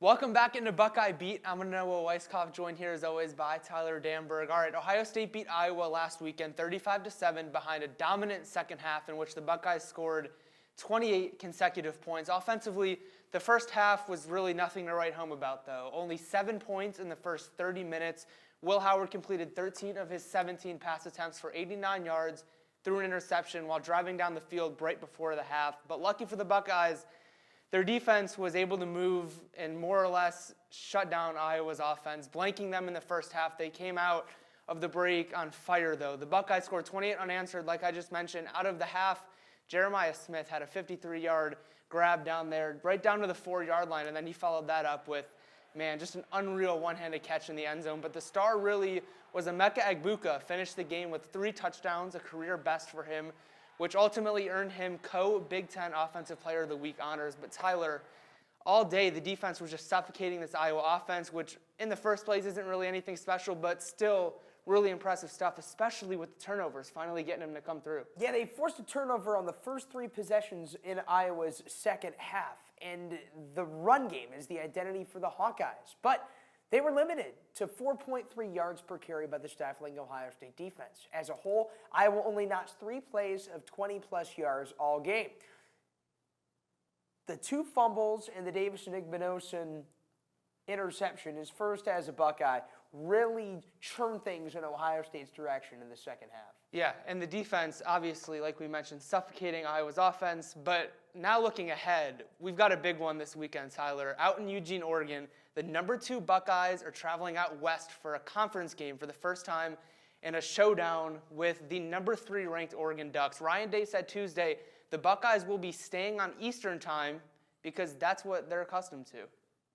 Welcome back into Buckeye Beat. I'm Noah Weiskopf, joined here as always by Tyler Danburg. All right, Ohio State beat Iowa last weekend 35-7 behind a dominant second half in which the Buckeyes scored 28 consecutive points. Offensively, the first half was really nothing to write home about, though. Only 7 points in the first 30 minutes. Will Howard completed 13 of his 17 pass attempts for 89 yards, threw an interception while driving down the field right before the half. But lucky for the Buckeyes, their defense was able to move and more or less shut down Iowa's offense, blanking them in the first half. They came out of the break on fire, though. The Buckeyes scored 28 unanswered, like I just mentioned. Out of the half, Jeremiah Smith had a 53-yard grab down there, right down to the 4-yard line, and then he followed that up with, man, just an unreal one-handed catch in the end zone. But the star really was Emeka Egbuka, finished the game with 3 touchdowns, a career best for him, which ultimately earned him co-Big Ten Offensive Player of the Week honors. But Tyler, all day the defense was just suffocating this Iowa offense, which in the first place isn't really anything special, but still really impressive stuff, especially with the turnovers, finally getting them to come through. Yeah, they forced a turnover on the first 3 possessions in Iowa's second half, and the run game is the identity for the Hawkeyes. But they were limited to 4.3 yards per carry by the stifling Ohio State defense. As a whole, Iowa only notched 3 plays of 20-plus yards all game. The 2 fumbles and the Davis and Igbinosun interception, his first as a Buckeye, really churned things in Ohio State's direction in the second half. Yeah, and the defense, obviously, like we mentioned, suffocating Iowa's offense. But now looking ahead, we've got a big one this weekend, Tyler. Out in Eugene, Oregon, the number 2 Buckeyes are traveling out west for a conference game for the first time in a showdown with the number 3 ranked Oregon Ducks. Ryan Day said Tuesday the Buckeyes will be staying on Eastern time because that's what they're accustomed to.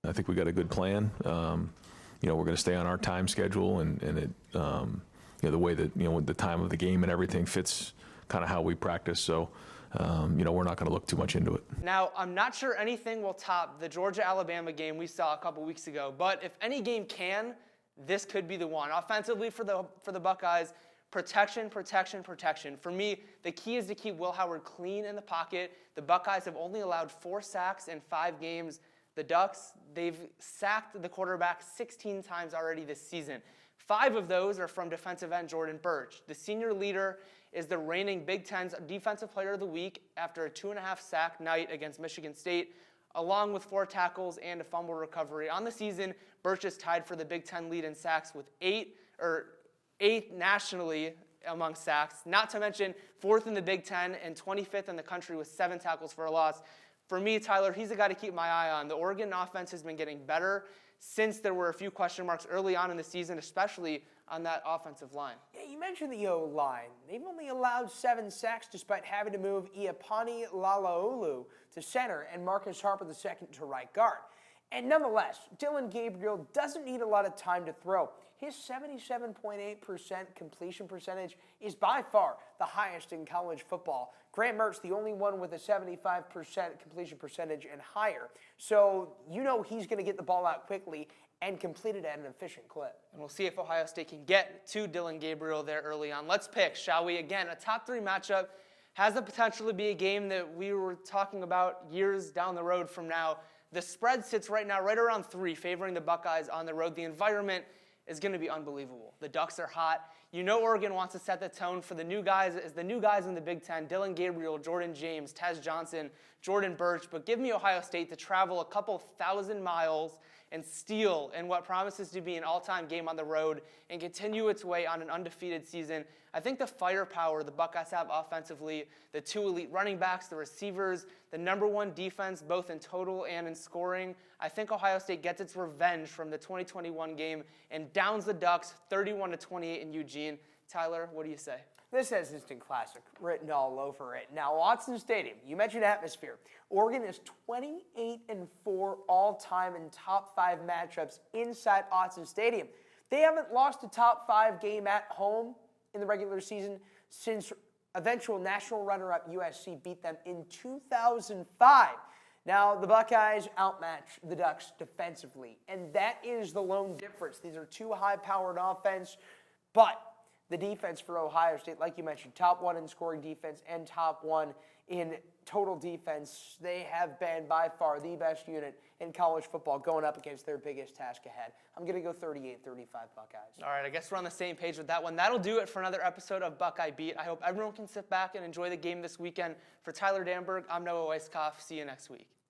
I think we got a good plan. We're going to stay on our time schedule, and it, the way that the time of the game and everything fits kind of how we practice. So, we're not going to look too much into it. Now, I'm not sure anything will top the Georgia-Alabama game we saw a couple weeks ago, but if any game can, this could be the one. Offensively for the Buckeyes, protection, protection, protection. For me, the key is to keep Will Howard clean in the pocket. The Buckeyes have only allowed 4 sacks in 5 games. The Ducks, they've sacked the quarterback 16 times already this season. 5 of those are from defensive end Jordan Burch. The senior leader is the reigning Big Ten's Defensive Player of the Week after a 2.5 sack night against Michigan State, along with 4 tackles and a fumble recovery. On the season, Burch is tied for the Big Ten lead in sacks with 8 nationally among sacks, not to mention 4th in the Big Ten and 25th in the country with 7 tackles for a loss. For me, Tyler, he's the guy to keep my eye on. The Oregon offense has been getting better since there were a few question marks early on in the season, especially on that offensive line. Yeah, you mentioned the O-line. They've only allowed 7 sacks despite having to move Iapani Lalaolu to center and Marcus Harper II to right guard. And nonetheless, Dillon Gabriel doesn't need a lot of time to throw. His 77.8% completion percentage is by far the highest in college football. Graham Mertz, the only one with a 75% completion percentage and higher. So he's going to get the ball out quickly and complete it at an efficient clip. And we'll see if Ohio State can get to Dillon Gabriel there early on. Let's pick, shall we? Again, a top 3 matchup has the potential to be a game that we were talking about years down the road from now. The spread sits right now right around 3, favoring the Buckeyes on the road. The environment is going to be unbelievable. The Ducks are hot. Oregon wants to set the tone for the new guys in the Big Ten: Dillon Gabriel, Jordan James, Tez Johnson, Jordan Burch. But give me Ohio State to travel a couple thousand miles and steal in what promises to be an all-time game on the road and continue its way on an undefeated season. I think the firepower the Buckeyes have offensively, the 2 elite running backs, the receivers, the number 1 defense, both in total and in scoring. I think Ohio State gets its revenge from the 2021 game and downs the Ducks 31-28 in Eugene. Tyler, what do you say? This has instant classic written all over it. Now, Autzen Stadium, you mentioned atmosphere. Oregon is 28-4 all-time in top 5 matchups inside Autzen Stadium. They haven't lost a top 5 game at home in the regular season since eventual national runner-up USC beat them in 2005. Now, the Buckeyes outmatch the Ducks defensively, and that is the lone difference. These are 2 high-powered offense, but the defense for Ohio State, like you mentioned, top 1 in scoring defense and top 1 in total defense, they have been by far the best unit in college football going up against their biggest task ahead. I'm going to go 38-35 Buckeyes. All right, I guess we're on the same page with that one. That'll do it for another episode of Buckeye Beat. I hope everyone can sit back and enjoy the game this weekend. For Tyler Danburg, I'm Noah Weiskopf. See you next week.